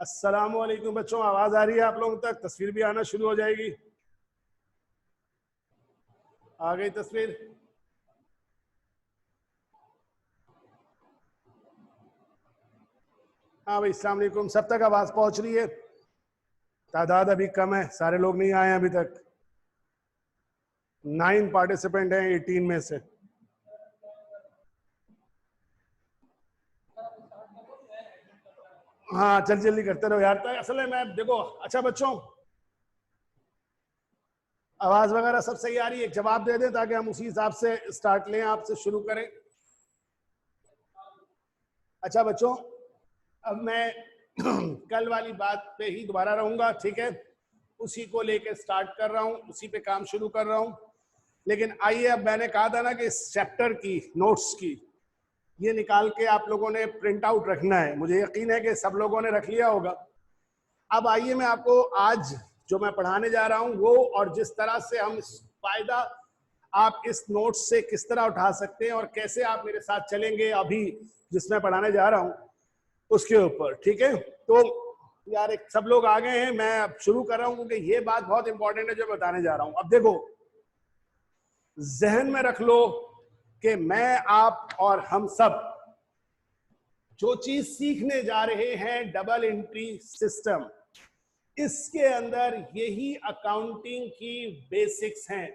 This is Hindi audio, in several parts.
अस्सलामुअलैकुम बच्चों, आवाज आ रही है आप लोगों तक? तस्वीर भी आना शुरू हो जाएगी। आ गई तस्वीर? हाँ भाई, अस्सलाम वालेकुम। सब तक आवाज पहुंच रही है? तादाद अभी कम है, सारे लोग नहीं आए अभी तक। 9 पार्टिसिपेंट हैं 18 में से। हाँ, जल्दी जल्दी करते रहो यार। तो असल में मैं देखो, अच्छा बच्चों, आवाज वगैरह सब सही आ रही है? एक जवाब दे दें ताकि हम उसी हिसाब से स्टार्ट लें, आपसे शुरू करें। अच्छा बच्चों, अब मैं कल वाली बात पे ही दोबारा रहूंगा, ठीक है? उसी को लेके स्टार्ट कर रहा हूं, उसी पे काम शुरू कर रहा हूं। लेकिन आइए, अब मैंने कहा था ना कि इस चैप्टर की नोट्स की ये निकाल के आप लोगों ने प्रिंट आउट रखना है। मुझे यकीन है कि सब लोगों ने रख लिया होगा। अब आइए, मैं आपको आज जो मैं पढ़ाने जा रहा हूं वो, और जिस तरह से हम फायदा आप इस नोट्स से किस तरह उठा सकते हैं और कैसे आप मेरे साथ चलेंगे अभी जिसमें पढ़ाने जा रहा हूं उसके ऊपर, ठीक है? तो यार, एक सब लोग आ गए हैं, मैं अब शुरू कर रहा हूं क्योंकि ये बात बहुत इंपॉर्टेंट है जो बताने जा रहा हूं। अब देखो, जहन में रख लो कि मैं, आप और हम सब जो चीज सीखने जा रहे हैं, डबल एंट्री सिस्टम, इसके अंदर यही अकाउंटिंग की बेसिक्स हैं।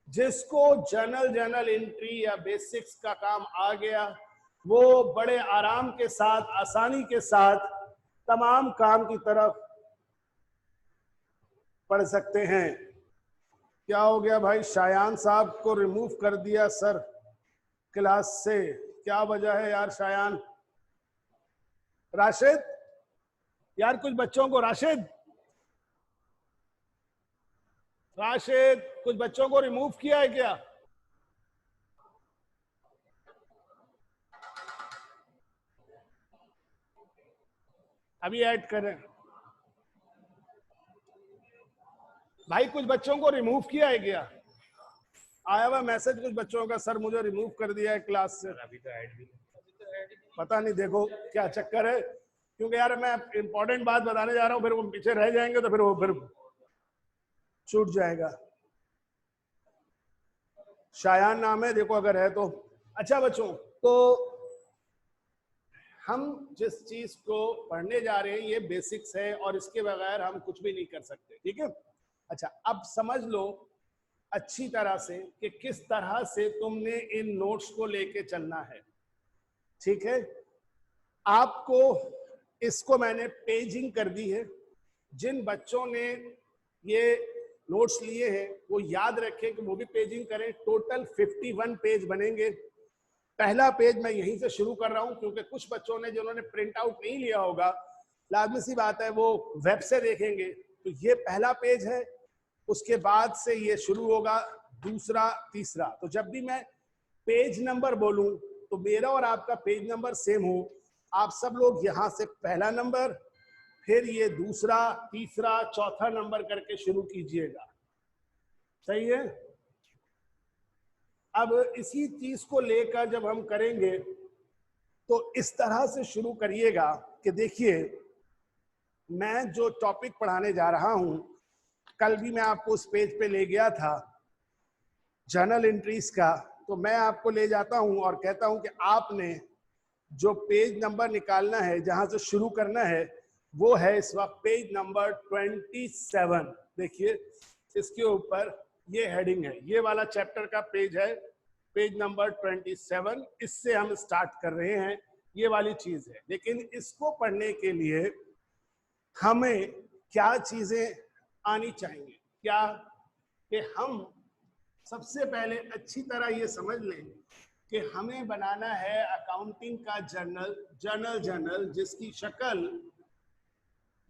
जिसको जर्नल एंट्री या बेसिक्स का काम आ गया, वो बड़े आराम के साथ, आसानी के साथ तमाम काम की तरफ पढ़ सकते हैं। क्या हो गया भाई? शायान साहब को रिमूव कर दिया सर क्लास से, क्या वजह है यार शायान? राशिद, यार कुछ बच्चों को, राशिद राशिद कुछ बच्चों को रिमूव किया है क्या? अभी ऐड करें भाई। कुछ बच्चों को रिमूव किया है क्या? आया हुआ मैसेज कुछ बच्चों का, सर मुझे रिमूव कर दिया है क्लास से। अभी तो ऐड भी पता नहीं, देखो क्या चक्कर है। क्योंकि यार मैं इंपॉर्टेंट बात बताने जा रहा हूँ, फिर वो पीछे रह जाएंगे तो फिर वो फिर छूट जाएगा। शायान नाम है, देखो अगर है तो। अच्छा बच्चों, तो हम जिस चीज को पढ़ने जा रहे हैं ये बेसिक्स है और इसके बगैर हम कुछ भी नहीं कर सकते, ठीक है? अच्छा, अब समझ लो अच्छी तरह से कि किस तरह से तुमने इन नोट्स को लेके चलना है, ठीक है? आपको इसको मैंने पेजिंग कर दी है। जिन बच्चों ने ये नोट्स लिए हैं वो याद रखें कि वो भी पेजिंग करें। टोटल 51 पेज बनेंगे। पहला पेज मैं यहीं से शुरू कर रहा हूं क्योंकि कुछ बच्चों ने, जिन्होंने प्रिंट आउट नहीं लिया होगा, लाजमी सी बात है वो वेब से देखेंगे। तो ये पहला पेज है, उसके बाद से ये शुरू होगा दूसरा, तीसरा। तो जब भी मैं पेज नंबर बोलूं तो मेरा और आपका पेज नंबर सेम हो। आप सब लोग यहां से पहला नंबर, फिर ये दूसरा, तीसरा, चौथा नंबर करके शुरू कीजिएगा। सही है? अब इसी चीज को लेकर जब हम करेंगे तो इस तरह से शुरू करिएगा कि देखिए, मैं जो टॉपिक पढ़ाने जा रहा हूं, कल भी मैं आपको उस पेज पे ले गया था जर्नल एंट्रीज का। तो मैं आपको ले जाता हूं और कहता हूं कि आपने जो पेज नंबर निकालना है, जहां से शुरू करना है, वो है इस वक्त पेज नंबर 27। देखिए, इसके ऊपर ये हेडिंग है, ये वाला चैप्टर का पेज है, पेज नंबर 27। इससे हम स्टार्ट कर रहे हैं, ये वाली चीज है। लेकिन इसको पढ़ने के लिए हमें क्या चीजें आनी चाहिए? क्या कि हम सबसे पहले अच्छी तरह ये समझ लें कि हमें बनाना है अकाउंटिंग का जर्नल जिसकी शक्ल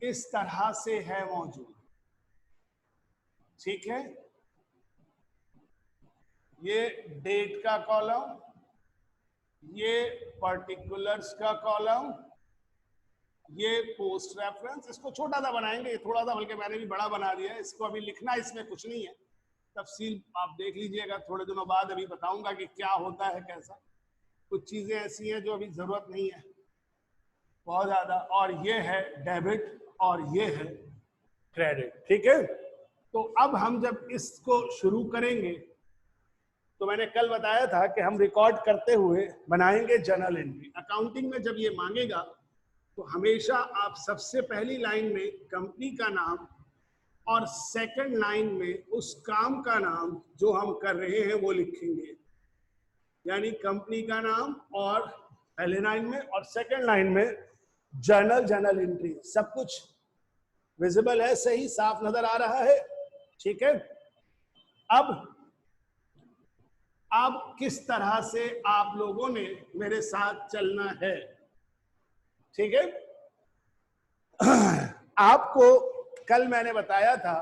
इस तरह से है मौजूद, ठीक है? ये डेट का कॉलम, ये पर्टिकुलर्स का कॉलम, ये पोस्ट रेफरेंस। इसको छोटा सा बनाएंगे, ये थोड़ा सा, बल्कि मैंने भी बड़ा बना दिया है इसको। अभी लिखना इसमें कुछ नहीं है, तफसील आप देख लीजिएगा थोड़े दिनों बाद। अभी बताऊंगा कि क्या होता है, कैसा। कुछ चीजें ऐसी हैं जो अभी जरूरत नहीं है। बहुत ज्यादा, और ये है डेबिट और ये है क्रेडिट। ठीक है, तो अब हम जब इसको शुरू करेंगे तो मैंने कल बताया था कि हम रिकॉर्ड करते हुए बनाएंगे जर्नल एंट्री। अकाउंटिंग में जब ये मांगेगा तो हमेशा आप सबसे पहली लाइन में कंपनी का नाम और सेकंड लाइन में उस काम का नाम जो हम कर रहे हैं वो लिखेंगे। यानी कंपनी का नाम और पहले लाइन में और सेकंड लाइन में जर्नल एंट्री। सब कुछ विजिबल है, सही साफ नजर आ रहा है? ठीक है, अब किस तरह से आप लोगों ने मेरे साथ चलना है? ठीक है, आपको कल मैंने बताया था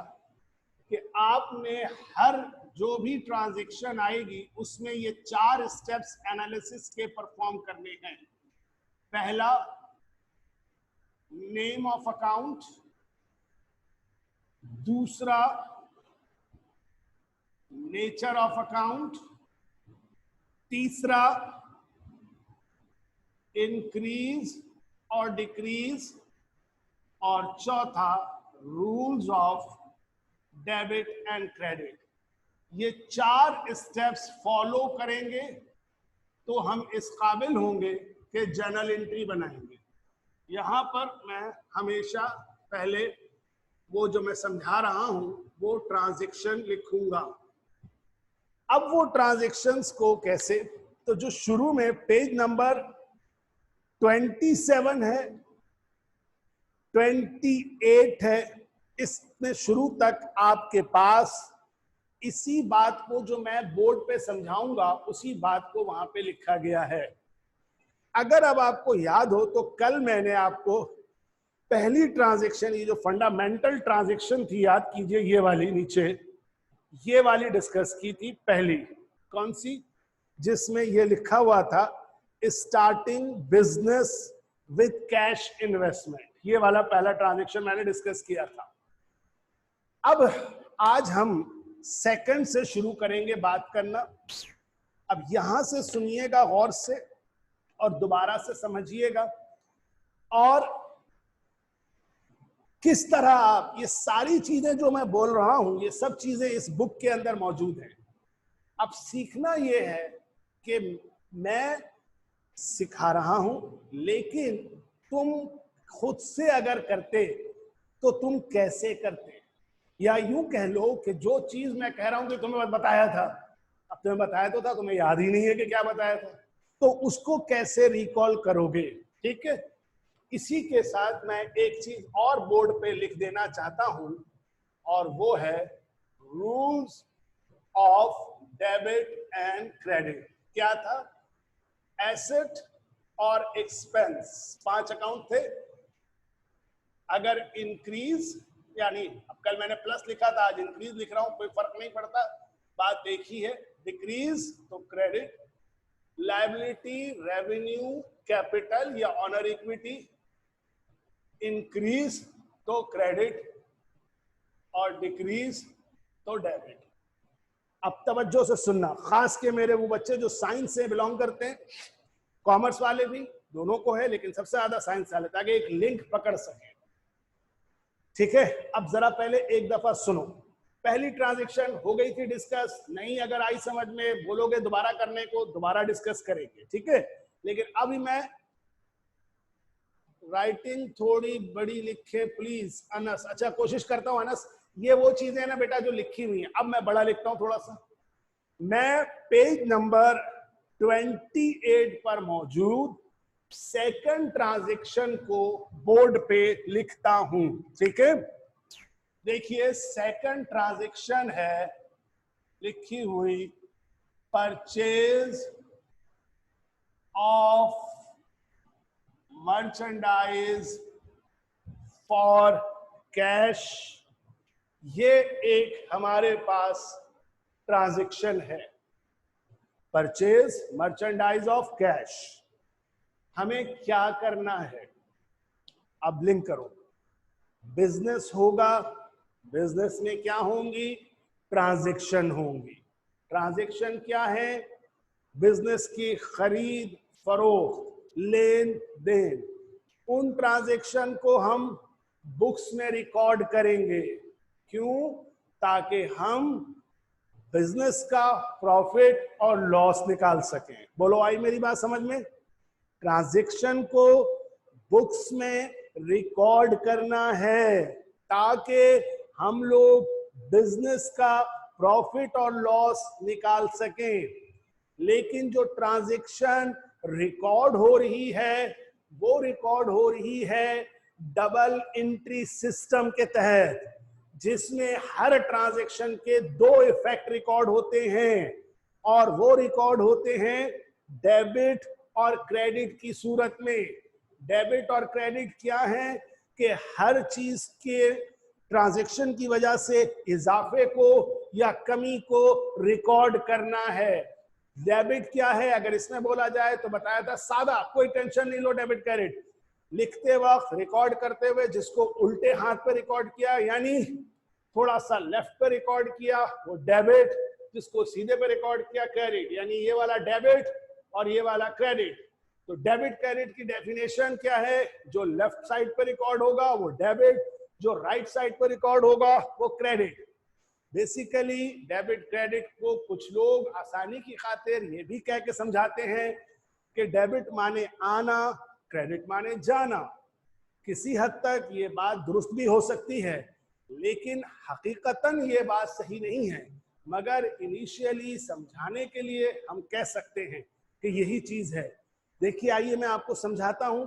कि आपने हर जो भी ट्रांजैक्शन आएगी उसमें ये 4 स्टेप्स एनालिसिस के परफॉर्म करने हैं। पहला, नेम ऑफ अकाउंट। दूसरा, नेचर ऑफ अकाउंट। तीसरा, इंक्रीज और डिक्रीज। और चौथा, rules of debit and credit. ये 4 स्टेप्स फॉलो करेंगे तो हम इस काबिल होंगे कि जर्नल एंट्री बनाएंगे। यहां पर मैं हमेशा पहले वो जो मैं समझा रहा हूं वो ट्रांजैक्शन लिखूंगा। अब वो ट्रांजैक्शंस को कैसे, तो जो शुरू में पेज नंबर 27 है, 28 है, इसमें शुरू तक आपके पास इसी बात को जो मैं बोर्ड पे समझाऊंगा उसी बात को वहां पे लिखा गया है। अगर अब आपको याद हो तो कल मैंने आपको पहली ट्रांजैक्शन, ये जो फंडामेंटल ट्रांजैक्शन थी, याद कीजिए, ये वाली नीचे, ये वाली डिस्कस की थी। पहली कौन सी? जिसमें ये लिखा हुआ था starting business with cash investment. ये वाला पहला ट्रांजैक्शन मैंने डिस्कस किया था। अब आज हम सेकंड से शुरू करेंगे बात करना। अब यहां से सुनिएगा गौर से और दोबारा से समझिएगा, और किस तरह आप ये सारी चीजें जो मैं बोल रहा हूं ये सब चीजें इस बुक के अंदर मौजूद हैं। अब सीखना ये है कि मैं सिखा रहा हूं, लेकिन तुम खुद से अगर करते तो तुम कैसे करते, या यूं कह लो कि जो चीज मैं कह रहा हूं कि तुम्हें बताया था, अब तुम्हें बताया तो था, तुम्हें याद ही नहीं है कि क्या बताया था, तो उसको कैसे रिकॉल करोगे? ठीक है, इसी के साथ मैं एक चीज और बोर्ड पे लिख देना चाहता हूं, और वो है rules of debit and credit. क्या था? एसेट और एक्सपेंस, 5 अकाउंट थे। अगर इंक्रीज, यानी अब कल मैंने प्लस लिखा था, आज इंक्रीज लिख रहा हूं, कोई फर्क नहीं पड़ता, बात एक ही है। डिक्रीज तो क्रेडिट, लायबिलिटी, रेवेन्यू, कैपिटल या ऑनर इक्विटी। इंक्रीज तो क्रेडिट और डिक्रीज तो डेबिट। अब तवज्जो से सुनना, खास के मेरे वो बच्चे जो साइंस से बिलोंग करते हैं, कॉमर्स वाले भी, दोनों को है, लेकिन सबसे ज्यादा साइंस वाले, ताकि एक लिंक पकड़ सके। ठीक है, अब जरा पहले एक दफा सुनो। पहली ट्रांजैक्शन हो गई थी डिस्कस, नहीं अगर आई समझ में, बोलोगे दोबारा करने को, दोबारा डिस्कस करेंगे। ठीक है, लेकिन अभी मैं राइटिंग थोड़ी बड़ी लिखे प्लीज अनस। अच्छा, कोशिश करता हूं अनस, ये वो चीजें हैं ना बेटा जो लिखी हुई हैं, अब मैं बड़ा लिखता हूं थोड़ा सा। मैं पेज नंबर 28 पर मौजूद सेकंड ट्रांजैक्शन को बोर्ड पे लिखता हूं। ठीक है, देखिए सेकंड ट्रांजैक्शन है लिखी हुई, purchase of merchandise for cash. ये एक हमारे पास ट्रांजैक्शन है, परचेज मर्चेंडाइज ऑफ कैश। हमें क्या करना है? अब लिंक करो, बिजनेस होगा, बिजनेस में क्या होंगी? ट्रांजैक्शन होंगी। ट्रांजैक्शन क्या है? बिजनेस की खरीद फरोख्त, लेन देन। उन ट्रांजैक्शन को हम बुक्स में रिकॉर्ड करेंगे। क्यों? ताकि हम बिजनेस का प्रॉफिट और लॉस निकाल सकें। बोलो, आई मेरी बात समझ में? ट्रांजैक्शन को बुक्स में रिकॉर्ड करना है ताकि हम लोग बिजनेस का प्रॉफिट और लॉस निकाल सकें। लेकिन जो ट्रांजैक्शन रिकॉर्ड हो रही है वो रिकॉर्ड हो रही है डबल एंट्री सिस्टम के तहत, जिसमें हर ट्रांजैक्शन के दो इफेक्ट रिकॉर्ड होते हैं, और वो रिकॉर्ड होते हैं डेबिट और क्रेडिट की सूरत में। डेबिट और क्रेडिट क्या है कि हर चीज के ट्रांजैक्शन की वजह से इजाफे को या कमी को रिकॉर्ड करना है। डेबिट क्या है? अगर इसमें बोला जाए तो बताया था सादा, कोई टेंशन नहीं लो। डेबिट क्रेडिट लिखते वक्त, रिकॉर्ड करते हुए जिसको उल्टे हाथ पे रिकॉर्ड किया यानी थोड़ा सा लेफ्ट पे रिकॉर्ड किया वो डेबिट, जिसको सीधे पे रिकॉर्ड किया क्रेडिट, यानी ये वाला डेबिट और ये वाला क्रेडिट। तो डेबिट क्रेडिट की डेफिनेशन क्या है? जो लेफ्ट साइड पे रिकॉर्ड होगा वो डेबिट, जो राइट साइड पे रिकॉर्ड होगा वो क्रेडिट। बेसिकली डेबिट क्रेडिट को कुछ लोग आसानी की खातिर ये भी कह के समझाते हैं कि डेबिट माने आना, क्रेडिट माने जाना। किसी हद तक ये बात दुरुस्त भी हो सकती है, लेकिन हकीकतन ये बात सही नहीं है। मगर इनिशियली समझाने के लिए हम कह सकते हैं कि यही चीज है। देखिए, आइए मैं आपको समझाता हूं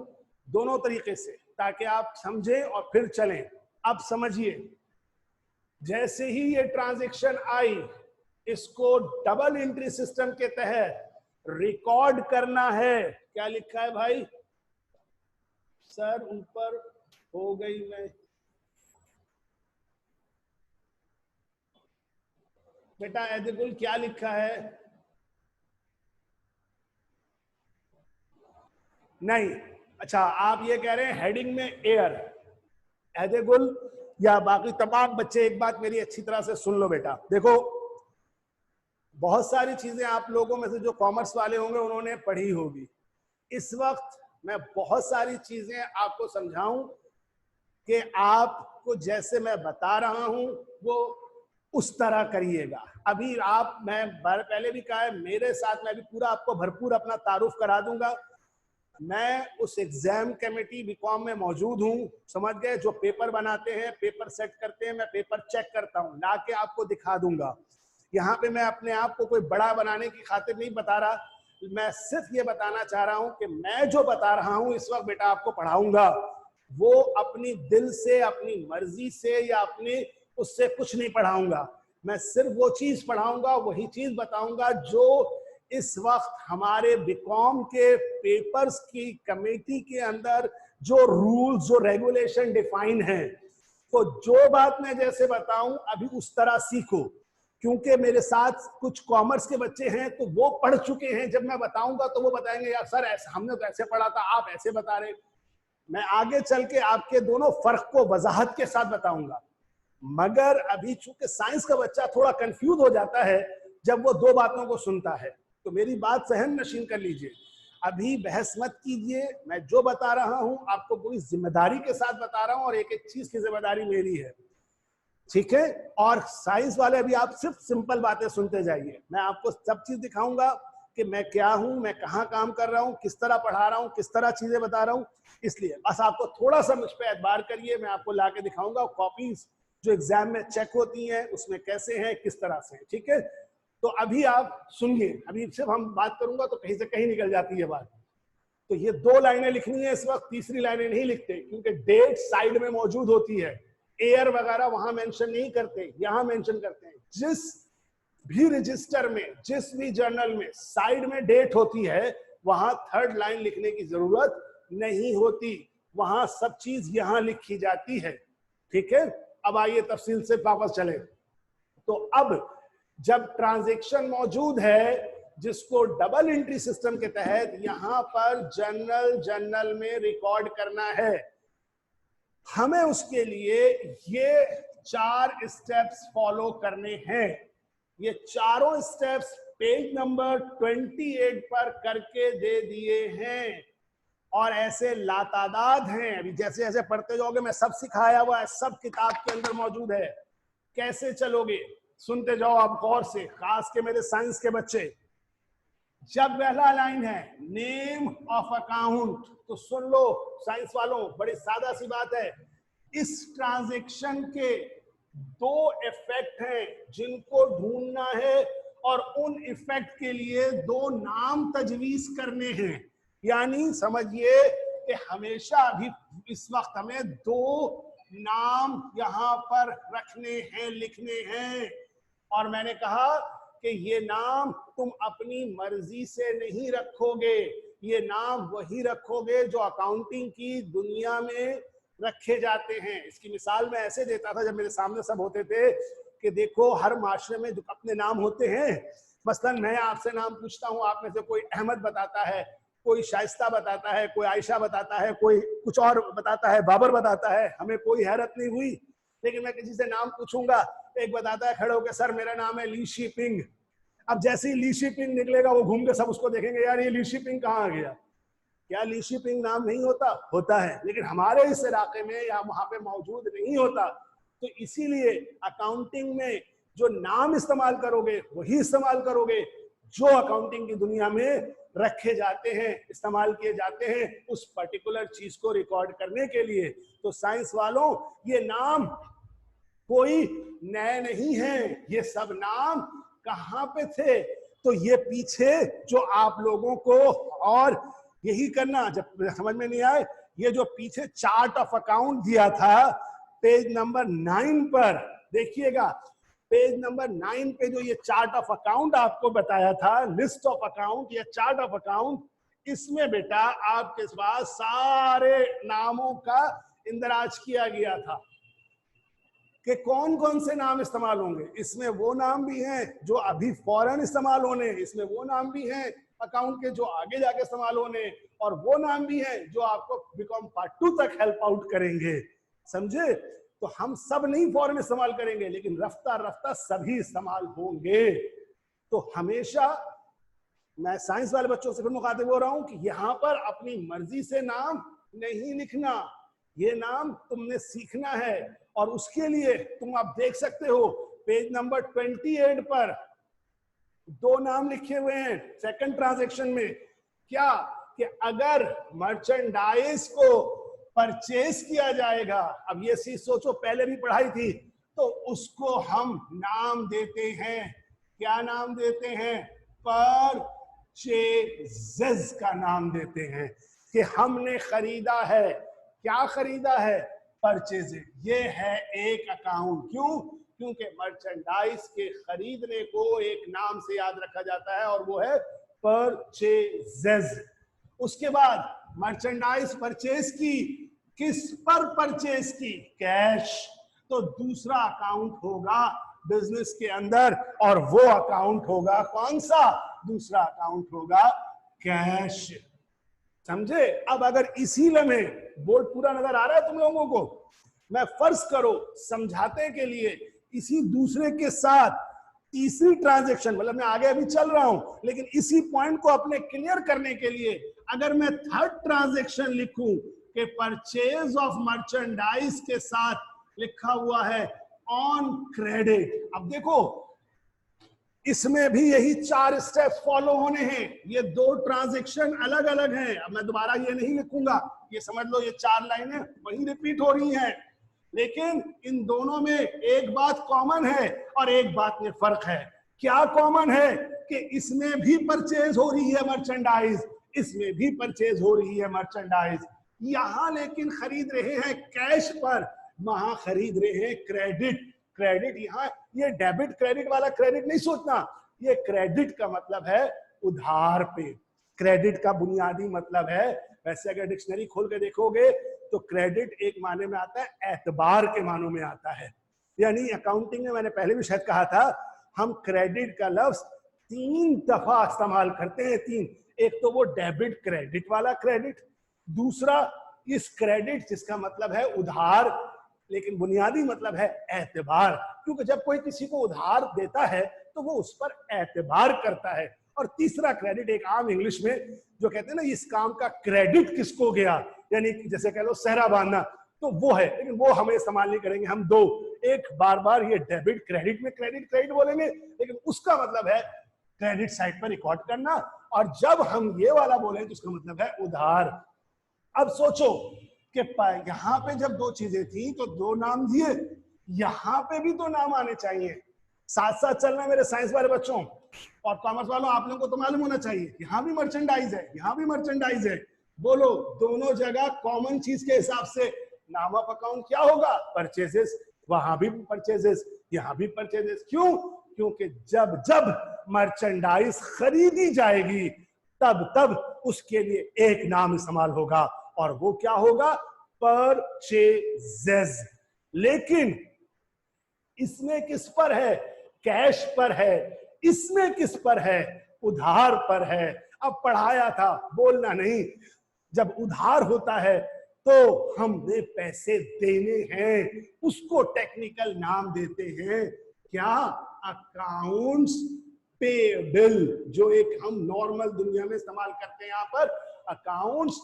दोनों तरीके से ताकि आप समझें और फिर चलें। अब समझिए, जैसे ही ये ट्रांजैक्शन आई, इसको डबल एंट्री सिस्टम के तहत रिकॉर्ड करना है। क्या लिखा है भाई? सर ऊपर हो गई मैं। बेटा एदिकुल क्या लिखा है? नहीं, अच्छा आप ये कह रहे हैं हेडिंग में एयर। एदिकुल या बाकी तमाम बच्चे एक बात मेरी अच्छी तरह से सुन लो बेटा। देखो, बहुत सारी चीजें आप लोगों में से जो कॉमर्स वाले होंगे उन्होंने पढ़ी होगी। इस वक्त मैं बहुत सारी चीजें आपको समझाऊं कि आपको जैसे मैं बता रहा हूं वो उस तरह करिएगा। अभी आप, मैं पहले भी कहा है, मेरे साथ मैं भी पूरा आपको भरपूर अपना तारुफ करा दूंगा। मैं उस एग्जाम कमेटी बीकॉम में मौजूद हूं, समझ गए? जो पेपर बनाते हैं, पेपर सेट करते हैं, मैं पेपर चेक करता हूं, ला के आपको दिखा दूंगा। यहाँ पे मैं अपने आप को कोई बड़ा बनाने की खातिर नहीं बता रहा, मैं सिर्फ ये बताना चाह रहा हूं कि मैं जो बता रहा हूं इस वक्त बेटा आपको पढ़ाऊंगा, वो अपनी दिल से, अपनी मर्जी से या अपनी उससे कुछ नहीं पढ़ाऊंगा। मैं सिर्फ वो चीज पढ़ाऊंगा, वही चीज बताऊंगा जो इस वक्त हमारे बीकॉम के पेपर्स की कमेटी के अंदर जो रूल्स, जो रेगुलेशन डिफाइन है। तो जो बात मैं जैसे बताऊं अभी उस तरह सीखो, क्योंकि मेरे साथ कुछ कॉमर्स के बच्चे हैं तो वो पढ़ चुके हैं। जब मैं बताऊंगा तो वो बताएंगे यार सर ऐसे हमने तो ऐसे पढ़ा था, आप ऐसे बता रहे। मैं आगे चल के आपके दोनों फर्क को वजाहत के साथ बताऊंगा। मगर अभी चूंकि साइंस का बच्चा थोड़ा कंफ्यूज हो जाता है जब वो दो बातों को सुनता है, तो मेरी बात सहन नशीन कर लीजिए। अभी बहस मत कीजिए, मैं जो बता रहा हूं आपको पूरी जिम्मेदारी के साथ बता रहा हूं और एक एक चीज की जिम्मेदारी मेरी है, ठीक है? और साइंस वाले अभी आप सिर्फ सिंपल बातें सुनते जाइए, मैं आपको सब चीज दिखाऊंगा कि मैं क्या हूं, मैं कहाँ काम कर रहा हूं, किस तरह पढ़ा रहा हूं, किस तरह चीजें बता रहा हूं। इसलिए बस आपको थोड़ा सा मुझ पर एतबार करिए, मैं आपको ला के दिखाऊंगा कॉपीज जो एग्जाम में चेक होती हैं उसमें कैसे हैं, किस तरह से, ठीक है? तो अभी आप सुनिए, अभी सिर्फ हम बात करूंगा तो कहीं से कहीं निकल जाती है बात। तो ये दो लाइनें लिखनी है इस वक्त, तीसरी लाइनें नहीं लिखते क्योंकि डेट साइड में मौजूद होती है, एयर वगैरह वहां मेंशन नहीं करते, यहां मेंशन करते हैं। जिस भी रजिस्टर में, जिस भी जर्नल में साइड में डेट होती है वहां थर्ड लाइन लिखने की जरूरत नहीं होती, वहां सब चीज यहां लिखी जाती है, ठीक है? अब आइए तफसील से वापस चले। तो अब जब ट्रांजैक्शन मौजूद है जिसको डबल एंट्री सिस्टम के तहत यहां पर जर्नल में रिकॉर्ड करना है, हमें उसके लिए ये 4 स्टेप्स फॉलो करने हैं। ये चारों स्टेप्स पेज नंबर 28 पर करके दे दिए हैं। और ऐसे लातादाद हैं। अभी जैसे जैसे पढ़ते जाओगे, मैं सब सिखाया हुआ है, सब किताब के अंदर मौजूद है। कैसे चलोगे, सुनते जाओ आप गौर से, खास के मेरे साइंस के बच्चे। जब पहला लाइन है नेम ऑफ अकाउंट, तो सुन लो साइंस वालों, बड़ी सादा सी बात है। इस ट्रांजैक्शन के दो इफेक्ट हैं जिनको ढूंढना है, और उन इफेक्ट के लिए दो नाम तजवीज करने हैं। यानी समझिए कि हमेशा अभी इस वक्त हमें दो नाम यहां पर रखने हैं, लिखने हैं। और मैंने कहा कि ये नाम तुम अपनी मर्जी से नहीं रखोगे, ये नाम वही रखोगे जो अकाउंटिंग की दुनिया में रखे जाते हैं। इसकी मिसाल मैं ऐसे देता था जब मेरे सामने सब होते थे कि देखो हर माशरे में जो अपने नाम होते हैं, मसलन मैं आपसे नाम पूछता हूं, आप में से कोई अहमद बताता है, कोई शाइस्ता बताता है, कोई आयशा बताता है, कोई कुछ और बताता है, बाबर बताता है, हमें कोई हैरत नहीं हुई। लेकिन मैं किसी से नाम पूछूंगा, एक बताता है खड़े होकर, सर मेरा नाम है ली शिपिंग। अब जैसे ही ली शिपिंग निकलेगा, वो घूम के सब उसको देखेंगे, यार ये ली शिपिंग कहाँ आ गया। क्या ली शिपिंग नाम नहीं होता? होता है, लेकिन हमारे इस इलाके में या वहां पे मौजूद नहीं होता। तो इसीलिए अकाउंटिंग में जो नाम इस्तेमाल करोगे वही इस्तेमाल करोगे जो अकाउंटिंग की दुनिया में रखे जाते हैं, इस्तेमाल किए जाते हैं उस पर्टिकुलर चीज को रिकॉर्ड करने के लिए। तो साइंस वालों, ये नाम कोई नए नहीं है, ये सब नाम कहां पे थे? तो ये पीछे जो आप लोगों को, और यही करना जब समझ में नहीं आए, ये जो पीछे चार्ट ऑफ अकाउंट दिया था पेज नंबर 9 पर, देखिएगा पेज नंबर 9 पे जो ये चार्ट ऑफ अकाउंट आपको बताया था, लिस्ट ऑफ अकाउंट या चार्ट ऑफ अकाउंट, इसमें बेटा आपके पास सारे नामों का इंदराज किया गया था कि कौन कौन से नाम इस्तेमाल होंगे। इसमें वो नाम भी हैं जो अभी फौरन इस्तेमाल होने, इसमें वो नाम भी हैं अकाउंट के जो आगे जाके इस्तेमाल होने, और वो नाम भी हैं जो आपको बीकॉम पार्ट 2 तक हेल्प आउट करेंगे। समझे? तो हम सब नहीं फौरन इस्तेमाल करेंगे, लेकिन रफ्ता रफ्ता सभी इस्तेमाल होंगे। तो हमेशा मैं साइंस वाले बच्चों से फिर मुखातिब हो रहा हूं कि यहां पर अपनी मर्जी से नाम नहीं लिखना, ये नाम तुमने सीखना है। और उसके लिए तुम आप देख सकते हो पेज नंबर 28 पर दो नाम लिखे हुए हैं सेकंड ट्रांजैक्शन में। क्या कि अगर मर्चेंडाइज को परचेज किया जाएगा, अब ये चीज सोचो, पहले भी पढ़ाई थी, तो उसको हम नाम देते हैं, क्या नाम देते हैं? परचेजेस का नाम देते हैं कि हमने खरीदा है। क्या खरीदा है? परचेजेस। ये है एक अकाउंट। क्यों? क्योंकि मर्चेंडाइज के खरीदने को एक नाम से याद रखा जाता है और वो है परचेजेस। उसके बाद मर्चेंडाइज परचेज की, किस पर परचेज की? कैश। तो दूसरा अकाउंट होगा बिजनेस के अंदर, और वो अकाउंट होगा कौन सा? दूसरा अकाउंट होगा कैश। समझे? अब अगर इसी लम्हे, बोर्ड पूरा नजर आ रहा है तुम लोगों को? मैं फर्ज करो समझाते के लिए इसी दूसरे के साथ तीसरी ट्रांजैक्शन, मतलब मैं आगे अभी चल रहा हूं, लेकिन इसी पॉइंट को अपने क्लियर करने के लिए अगर मैं थर्ड ट्रांजैक्शन लिखूं कि परचेज ऑफ मर्चेंडाइज के साथ लिखा हुआ है ऑन क्रेडिट। अब देखो इसमें भी यही 4 स्टेप फॉलो होने हैं। ये दो ट्रांजैक्शन अलग अलग हैं। अब मैं दोबारा ये नहीं लिखूंगा, ये समझ लो ये 4 लाइनें वही रिपीट हो रही हैं, लेकिन इन दोनों में एक बात कॉमन है और एक बात में फर्क है। क्या कॉमन है? कि इसमें भी परचेज हो रही है मर्चेंडाइज, इसमें भी परचेज हो रही है मर्चेंडाइज। यहां लेकिन खरीद रहे हैं कैश पर, वहां खरीद रहे हैं क्रेडिट। क्रेडिट यहाँ ये डेबिट क्रेडिट वाला क्रेडिट नहीं सोचना, ये क्रेडिट का मतलब है उधार पे। क्रेडिट का बुनियादी मतलब है, वैसे अगर डिक्शनरी खोल के देखोगे तो क्रेडिट एक माने में आता है एतबार के मानों में आता है। यानी अकाउंटिंग में मैंने पहले भी शायद कहा था, हम क्रेडिट का लफ्ज 3 दफा इस्तेमाल करते हैं। 3, एक तो वो डेबिट क्रेडिट वाला क्रेडिट, दूसरा इस क्रेडिट जिसका मतलब है उधार, लेकिन बुनियादी मतलब है एतबार। क्योंकि जब कोई किसी को उधार देता है तो वो उस पर एतबार करता है, और तीसरा क्रेडिट एक आम इंग्लिश में जो कहते हैं ना इस काम का क्रेडिट किसको गया, यानी जैसे कह लो सहरा बांधना, तो वो है, लेकिन वो हमें इस्तेमाल नहीं करेंगे हम। दो एक बार बार ये डेबिट क्रेडिट में क्रेडिट क्रेडिट बोलेंगे, लेकिन उसका मतलब है क्रेडिट साइड पर रिकॉर्ड करना, और जब हम ये वाला बोले तो उसका मतलब है उधार। अब सोचो कि यहां पे जब दो चीजें थी तो दो नाम दिए, यहां पे भी तो नाम आने चाहिए। साथ साथ चलना मेरे साइंस वाले बच्चों और कॉमर्स वालों, आप लोगों को तो मालूम होना चाहिए, यहां भी मर्चेंडाइज है, यहां भी मर्चेंडाइज है। बोलो दोनों जगह कॉमन चीज के हिसाब से नाम ऑफ अकाउंट क्या होगा, परचेजेस। वहां भी परचेजेस, यहां भी परचेजेस। क्यों? क्योंकि जब जब मर्चेंडाइज खरीदी जाएगी तब तब उसके लिए एक नाम इस्तेमाल होगा, और वो क्या होगा, परचेजेस। लेकिन इसमें किस पर है, कैश पर है। इसमें किस पर है, उधार पर है। अब पढ़ाया था, बोलना नहीं, जब उधार होता है तो हमने पैसे देने हैं, उसको टेक्निकल नाम देते हैं क्या, अकाउंट्स पेबल, जो एक हम नॉर्मल दुनिया में इस्तेमाल करते हैं यहां पर, अकाउंट्स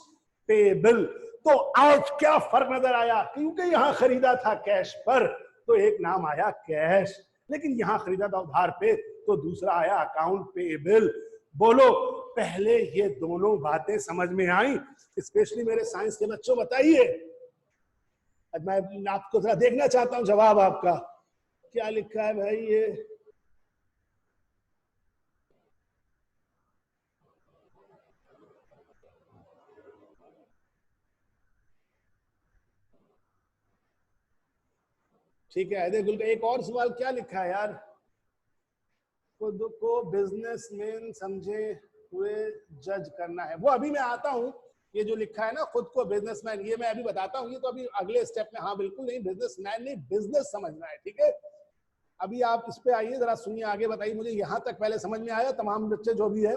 पेबल। तो आज क्या फर्क नजर आया, क्योंकि यहां खरीदा था कैश पर तो एक नाम आया कैश, लेकिन यहां खरीदा था उधार पे तो दूसरा आया अकाउंट पेबल। बोलो पहले ये दोनों बातें समझ में आई, स्पेशली मेरे साइंस के बच्चों बताइए। मैं आपको जरा देखना चाहता हूं जवाब आपका, क्या लिखा है भाई ये, ठीक है। देखो एक और सवाल क्या लिखा है यार, खुद को बिजनेसमैन समझे हुए जज करना है, वो अभी मैं आता हूं। ये जो लिखा है ना खुद को बिजनेसमैन, ये मैं अभी बताता हूँ, ये तो अभी अगले स्टेप में। हाँ बिल्कुल नहीं, बिजनेसमैन नहीं, बिजनेस समझना है, ठीक है। अभी आप इस पे आइए जरा, सुनिए आगे बताइए। मुझे यहां तक पहले समझ में आया, तमाम बच्चे जो भी है,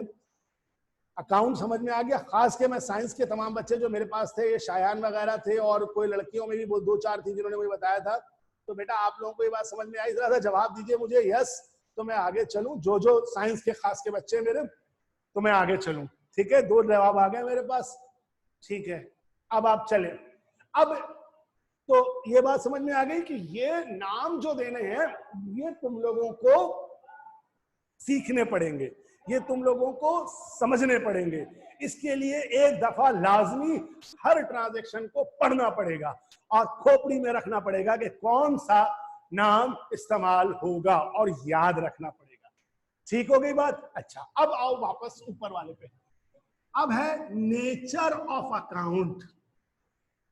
अकाउंट समझ में आ गया। खास के मैं साइंस के तमाम बच्चे जो मेरे पास थे, ये शायान वगैरह थे, और कोई लड़कियों में भी दो चार थी जिन्होंने मुझे बताया था। तो बेटा आप लोगों को ये बात समझ में आई, जरा सा जवाब दीजिए मुझे यस, तो मैं आगे चलूं। जो जो साइंस के खास के बच्चे मेरे, तो मैं आगे चलूं, ठीक है। दो जवाब आ गए मेरे पास, ठीक है। अब आप चले। अब तो ये बात समझ में आ गई कि ये नाम जो देने हैं ये तुम लोगों को सीखने पड़ेंगे, ये तुम लोगों को समझने पड़ेंगे। इसके लिए एक दफा लाजमी हर ट्रांजैक्शन को पढ़ना पड़ेगा और खोपड़ी में रखना पड़ेगा कि कौन सा नाम इस्तेमाल होगा, और याद रखना पड़ेगा। ठीक हो गई बात? अच्छा, अब आओ वापस ऊपर वाले पे। अब है नेचर ऑफ अकाउंट।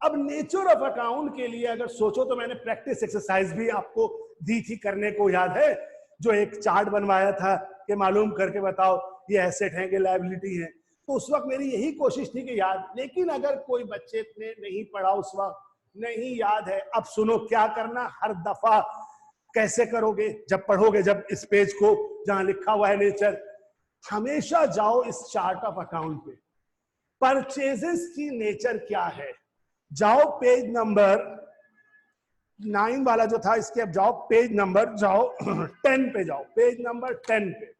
अब नेचर ऑफ अकाउंट के लिए अगर सोचो तो मैंने प्रैक्टिस एक्सरसाइज भी आपको दी थी करने को, याद है? जो एक चार्ट बनवाया था कि मालूम करके बताओ ये एसेट है कि लायबिलिटी है। तो उस वक्त मेरी यही कोशिश थी कि याद, लेकिन अगर कोई बच्चे ने नहीं पढ़ा उस वक्त, नहीं याद है, अब सुनो क्या करना। हर दफा कैसे करोगे, जब पढ़ोगे, जब इस पेज को जहां लिखा हुआ है नेचर, हमेशा जाओ इस चार्ट ऑफ अकाउंट पे। परचेजेस की नेचर क्या है, जाओ पेज नंबर 9 वाला जो था इसके, अब जाओ पेज नंबर, जाओ 10 पे जाओ, पेज नंबर 10 पे।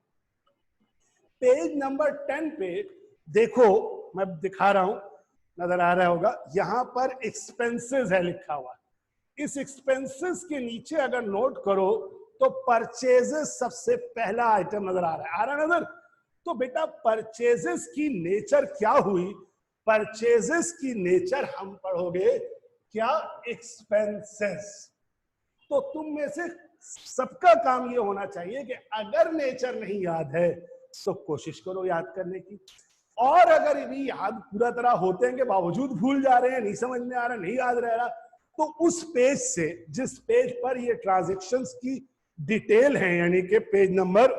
पेज नंबर 10 पे देखो, मैं दिखा रहा हूं, नजर आ रहा होगा, यहां पर एक्सपेंसेस है लिखा हुआ। इस एक्सपेंसेस के नीचे अगर नोट करो तो परचेजेस सबसे पहला आइटम नजर आ रहा है, आ रहा नजर? तो बेटा परचेजेस की नेचर क्या हुई, परचेजेस की नेचर हम पढ़ोगे क्या, एक्सपेंसेस। तो तुम में से सबका काम ये होना चाहिए कि अगर नेचर नहीं याद है तो कोशिश करो याद करने की, और अगर भी याद पूरा तरह होते हैं के बावजूद भूल जा रहे हैं, नहीं समझ में आ रहा, नहीं याद रह रहा, तो उस पेज से जिस पेज पर ये ट्रांजैक्शंस की डिटेल है, यानी कि पेज नंबर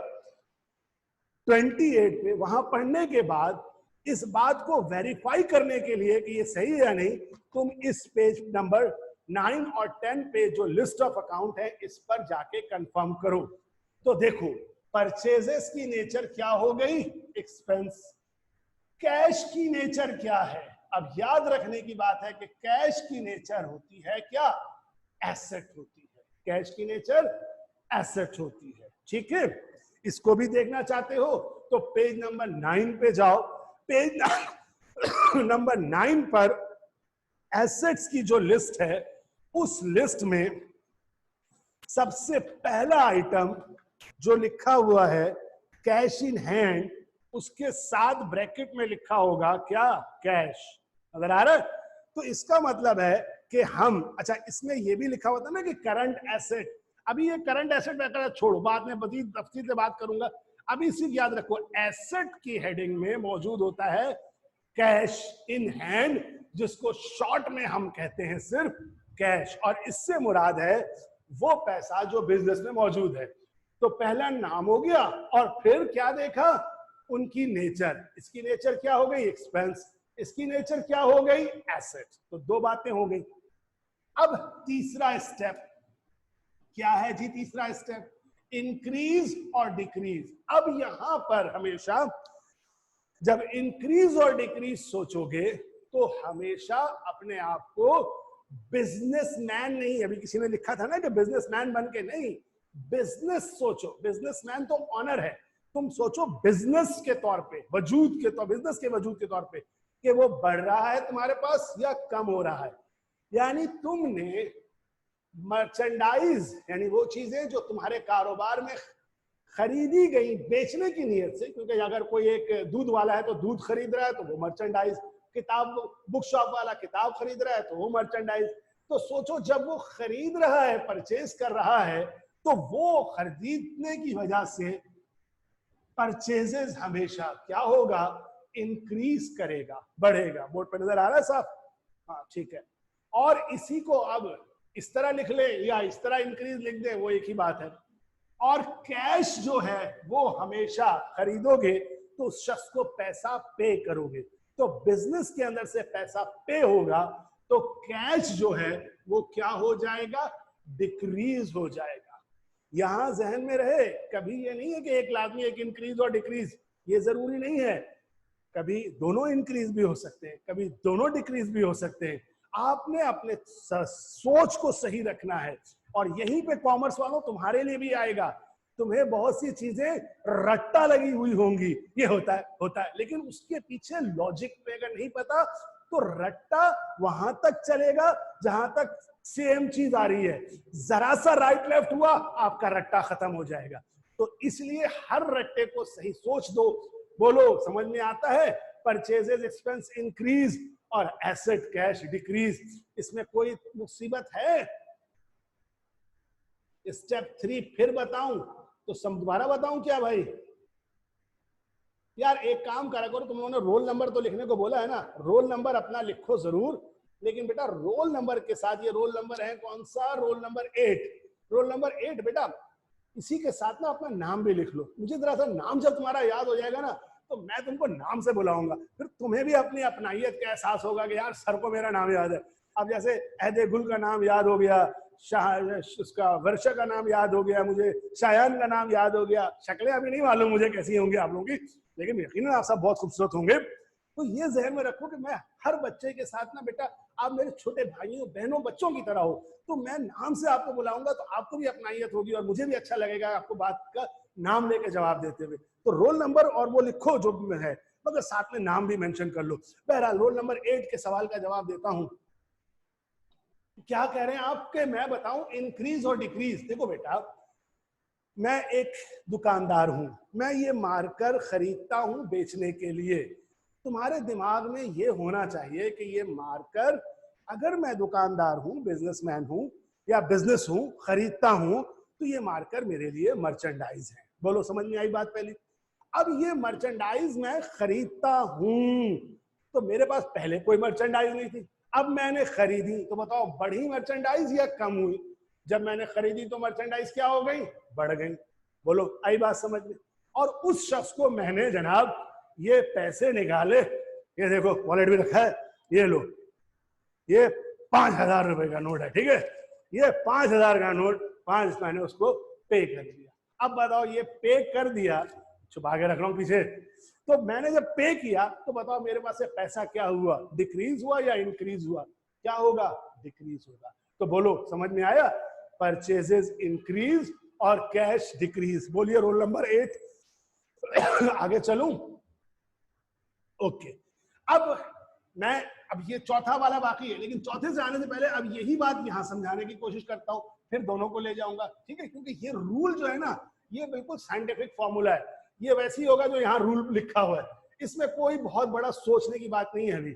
28 पे, वहां पढ़ने के बाद इस बात को वेरीफाई करने के लिए कि ये सही है या नहीं, तुम इस पेज नंबर 9 और 10 पे जो लिस्ट ऑफ अकाउंट है इस पर जाके कंफर्म करो। तो देखो परचेजेस की नेचर क्या हो गई, एक्सपेंस। कैश की नेचर क्या है, अब याद रखने की बात है कि कैश की नेचर होती है क्या, एसेट होती है। कैश की नेचर एसेट होती है, ठीक है। इसको भी देखना चाहते हो तो पेज नंबर 9 पे जाओ। पेज नंबर 9 पर एसेट्स की जो लिस्ट है, उस लिस्ट में सबसे पहला आइटम जो लिखा हुआ है कैश इन हैंड, उसके साथ ब्रैकेट में लिखा होगा क्या? कैश। अगर आ रहा है तो इसका मतलब है कि हम, अच्छा इसमें यह भी लिखा होता है ना कि करंट एसेट। अभी ये करंट एसेट वगैरह छोड़ो, बाद में मजीद तफसील से बात करूंगा। अभी सिर्फ याद रखो एसेट की हेडिंग में मौजूद होता है कैश इन हैंड, जिसको शॉर्ट में हम कहते हैं सिर्फ कैश, और इससे मुराद है वो पैसा जो बिजनेस में मौजूद है। तो पहला नाम हो गया, और फिर क्या देखा? उनकी नेचर। इसकी नेचर क्या हो गई? एक्सपेंस। इसकी नेचर क्या हो गई? एसेट। तो दो बातें हो गई। अब तीसरा स्टेप क्या है जी? तीसरा स्टेप इंक्रीज और डिक्रीज। अब यहां पर हमेशा जब इंक्रीज और डिक्रीज सोचोगे तो हमेशा अपने आप को बिजनेसमैन नहीं, अभी किसी ने लिखा था ना कि बिजनेसमैन बन के नहीं, बिजनेस सोचो। बिजनेसमैन तो ऑनर है, तुम सोचो बिजनेस के तौर पे, वजूद के तौर, बिजनेस के वजूद के तौर पे, कि वो बढ़ रहा है तुम्हारे पास या कम हो रहा है। यानी तुमने मर्चेंडाइज, यानी वो चीजें जो तुम्हारे कारोबार में खरीदी गई बेचने की नीयत से, क्योंकि अगर कोई एक दूध वाला है तो दूध खरीद रहा है तो वो मर्चेंडाइज, किताब बुक शॉप वाला किताब खरीद रहा है तो वो मर्चेंडाइज। तो सोचो जब वो खरीद रहा है, परचेज कर रहा है, तो वो खरीदने की वजह से परचेजेस हमेशा क्या होगा? इंक्रीज करेगा, बढ़ेगा। बोर्ड पर नजर आ रहा है साहब? हाँ ठीक है। और इसी को अब इस तरह लिख ले या इस तरह इंक्रीज लिख दे, वो एक ही बात है। और कैश जो है वो हमेशा खरीदोगे तो उस शख्स को पैसा पे करोगे, तो बिजनेस के अंदर से पैसा पे होगा, तो कैश जो है वो क्या हो जाएगा? डिक्रीज हो जाएगा। यहां जहन में रहे, कभी ये नहीं है कि एक लाजमी एक इंक्रीज और डिक्रीज, ये जरूरी नहीं है। कभी दोनों इंक्रीज भी हो सकते हैं, कभी दोनों डिक्रीज भी हो सकते हैं। आपने अपने सोच को सही रखना है, और यहीं पे कॉमर्स वालों तुम्हारे लिए भी आएगा। तुम्हें बहुत सी चीजें रट्टा लगी हुई होंगी, ये होता है, लेकिन उसके पीछे लॉजिक पे अगर नहीं पता तो रट्टा वहां तक चलेगा जहां तक सेम चीज आ रही है। जरा सा राइट लेफ्ट हुआ, आपका रट्टा खत्म हो जाएगा। तो इसलिए हर रट्टे को सही सोच दो। बोलो समझ में आता है? परचेजेस एक्सपेंस इंक्रीज और एसेट कैश डिक्रीज, इसमें कोई मुसीबत है? स्टेप 3 फिर बताऊं तो दोबारा बताऊं क्या भाई? यार एक काम करा करो, तुम लोगों ने रोल नंबर तो लिखने को बोला है ना, रोल नंबर अपना लिखो जरूर, लेकिन बेटा रोल नंबर के साथ, ये रोल नंबर है कौन सा? Roll number 8। रोल नंबर 8 बेटा, इसी के साथ ना अपना नाम भी लिख लो। मुझे जरा सा नाम जब तुम्हारा याद हो जाएगा ना, तो मैं तुमको नाम से बुलाऊंगा, फिर तुम्हें भी अपनी अपनाइयत का एहसास होगा कि यार सर को मेरा नाम याद है। अब जैसे अहदे गुल का नाम याद हो गया, उसका वर्षा का नाम याद हो गया, मुझे शायान का नाम याद हो गया। शक्लें अभी नहीं मालूम मुझे कैसी होंगी आप लोगों की, लेकिन यकीनन आप सब बहुत खूबसूरत होंगे। तो ये जहन में रखो कि मैं हर बच्चे के साथ ना बेटा, आप मेरे छोटे भाइयों बहनों बच्चों की तरह हो, तो मैं नाम से आपको बुलाऊंगा तो आपको भी अपनाइयत होगी और मुझे भी अच्छा लगेगा आपको बात का नाम लेके जवाब देते हुए। तो रोल नंबर और वो लिखो जो है, मगर साथ में नाम भी मेंशन कर लो। बहरहाल रोल नंबर 8 के सवाल का जवाब देता हूं। क्या कह रहे हैं आपके? मैं बताऊं इंक्रीज और डिक्रीज। देखो बेटा, मैं एक दुकानदार हूं, मैं ये मार्कर खरीदता हूं बेचने के लिए। तुम्हारे दिमाग में ये होना चाहिए कि ये मार्कर, अगर मैं दुकानदार हूं, बिजनेसमैन हूं या बिजनेस हूं, खरीदता हूं, तो ये मार्कर मेरे लिए मर्चेंडाइज है। बोलो समझ में आई बात पहली? अब ये मर्चेंडाइज मैं खरीदता हूं, तो मेरे पास पहले कोई मर्चेंडाइज नहीं थी, अब मैंने खरीदी, तो बताओ बढ़ी मर्चेंडाइज या कम हुई? जब मैंने खरीदी तो मर्चेंडाइज क्या हो गई? बढ़ गई। बोलो आई बात समझ में? और उस शख्स को मैंने जनाब ये पैसे निकाले, ये देखो वॉलेट भी रखा है, ये लो, ये 5,000 रुपए का नोट है, ठीक है, ये 5,000 का नोट, 5 मैंने उसको पे कर दिया। अब बताओ ये पे कर दिया, छुपा के रख रहा हूं पीछे, तो मैंने जब पे किया तो बताओ मेरे पास से पैसा क्या हुआ? डिक्रीज हुआ या इंक्रीज हुआ? क्या होगा? डिक्रीज होगा। तो बोलो समझ में आया? परचेजेस इंक्रीज और कैश डिक्रीज। बोलिए रोल नंबर 8। आगे चलूं? ओके, अब ये चौथा वाला बाकी है, लेकिन चौथे से आने से पहले अब यही बात यहां समझाने की कोशिश करता हूं, फिर दोनों को ले जाऊंगा, ठीक है? क्योंकि ये रूल जो है ना, ये बिल्कुल साइंटिफिक फॉर्मूला है, ये वैसे ही होगा जो यहाँ रूल लिखा हुआ है, इसमें कोई बहुत बड़ा सोचने की बात नहीं है। अभी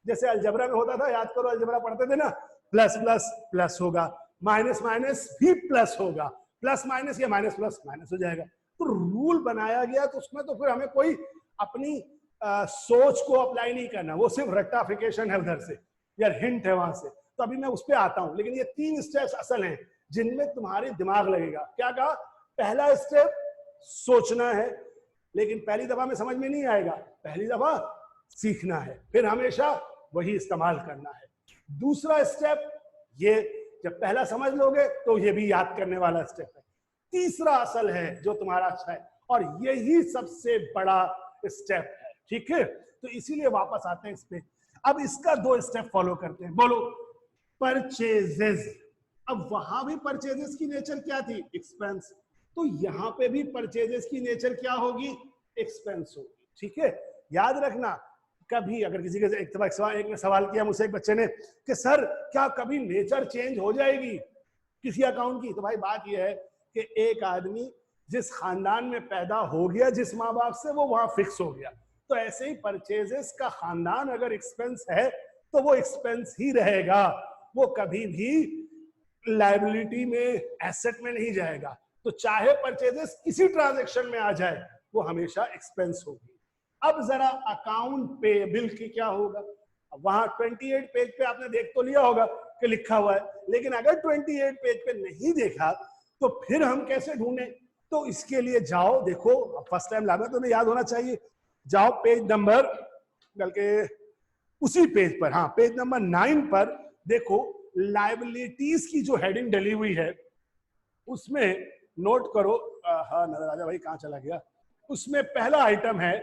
जैसे अलजबरा में होता था, याद करो अलजबरा पढ़ते थे ना, प्लस प्लस प्लस होगा, माइनस माइनस भी प्लस होगा, प्लस माइनस या माइनस प्लस माइनस हो जाएगा। तो रूल बनाया गया तो उसमें तो फिर हमें कोई अपनी सोच को अप्लाई नहीं करना, वो सिर्फ रेक्टिफिकेशन है उधर से या हिंट है वहां से। तो अभी मैं उस पर आता हूं, लेकिन ये 3 स्टेप्स असल हैं जिनमें तुम्हारे दिमाग लगेगा। क्या कहा? पहला स्टेप सोचना है, लेकिन पहली दफा में समझ में नहीं आएगा, पहली दफा सीखना है, फिर हमेशा वही इस्तेमाल करना है। दूसरा स्टेप, ये जब पहला समझ लोगे तो ये भी याद करने वाला स्टेप है। तीसरा असल है जो तुम्हारा अच्छा है, और यही सबसे बड़ा स्टेप है, ठीक है? तो इसीलिए वापस आते हैं इस पे। अब इसका 2 स्टेप फॉलो करते हैं। बोलो, परचेजेस। अब वहां भी परचेजेस की नेचर क्या थी? एक्सपेंस। तो यहां पे भी परचेजेस की नेचर क्या होगी? एक्सपेंस होगी, ठीक है? याद रखना, कभी अगर किसी के एक ने सवाल किया मुझसे, एक बच्चे ने, कि सर क्या कभी नेचर चेंज हो जाएगी किसी अकाउंट की? तो भाई बात यह है कि एक आदमी जिस खानदान में पैदा हो गया, जिस माँ बाप से, वो वहां फिक्स हो गया। तो ऐसे ही परचेजेस का खानदान अगर एक्सपेंस है तो वो एक्सपेंस ही रहेगा, वो कभी भी लायबिलिटी में, एसेट में नहीं जाएगा। तो चाहे परचेजेस किसी ट्रांजैक्शन में आ जाए, वो हमेशा एक्सपेंस होगी। अब जरा अकाउंट पेएबल की क्या होगा? वहां 28 पेज पे आपने देख तो लिया होगा कि लिखा हुआ है, लेकिन अगर 28 पेज पे नहीं देखा तो फिर हम कैसे ढूंढे? तो इसके लिए जाओ, देखो, फर्स्ट टाइम लाना तो याद होना चाहिए, जाओ पेज नंबर, बल्कि उसी पेज पर, हाँ पेज नंबर 9 पर देखो, लायबिलिटीज की जो हेडिंग डली हुई है उसमें नोट करो। हाँ नजर भाई कहाँ चला गया? उसमें पहला आइटम है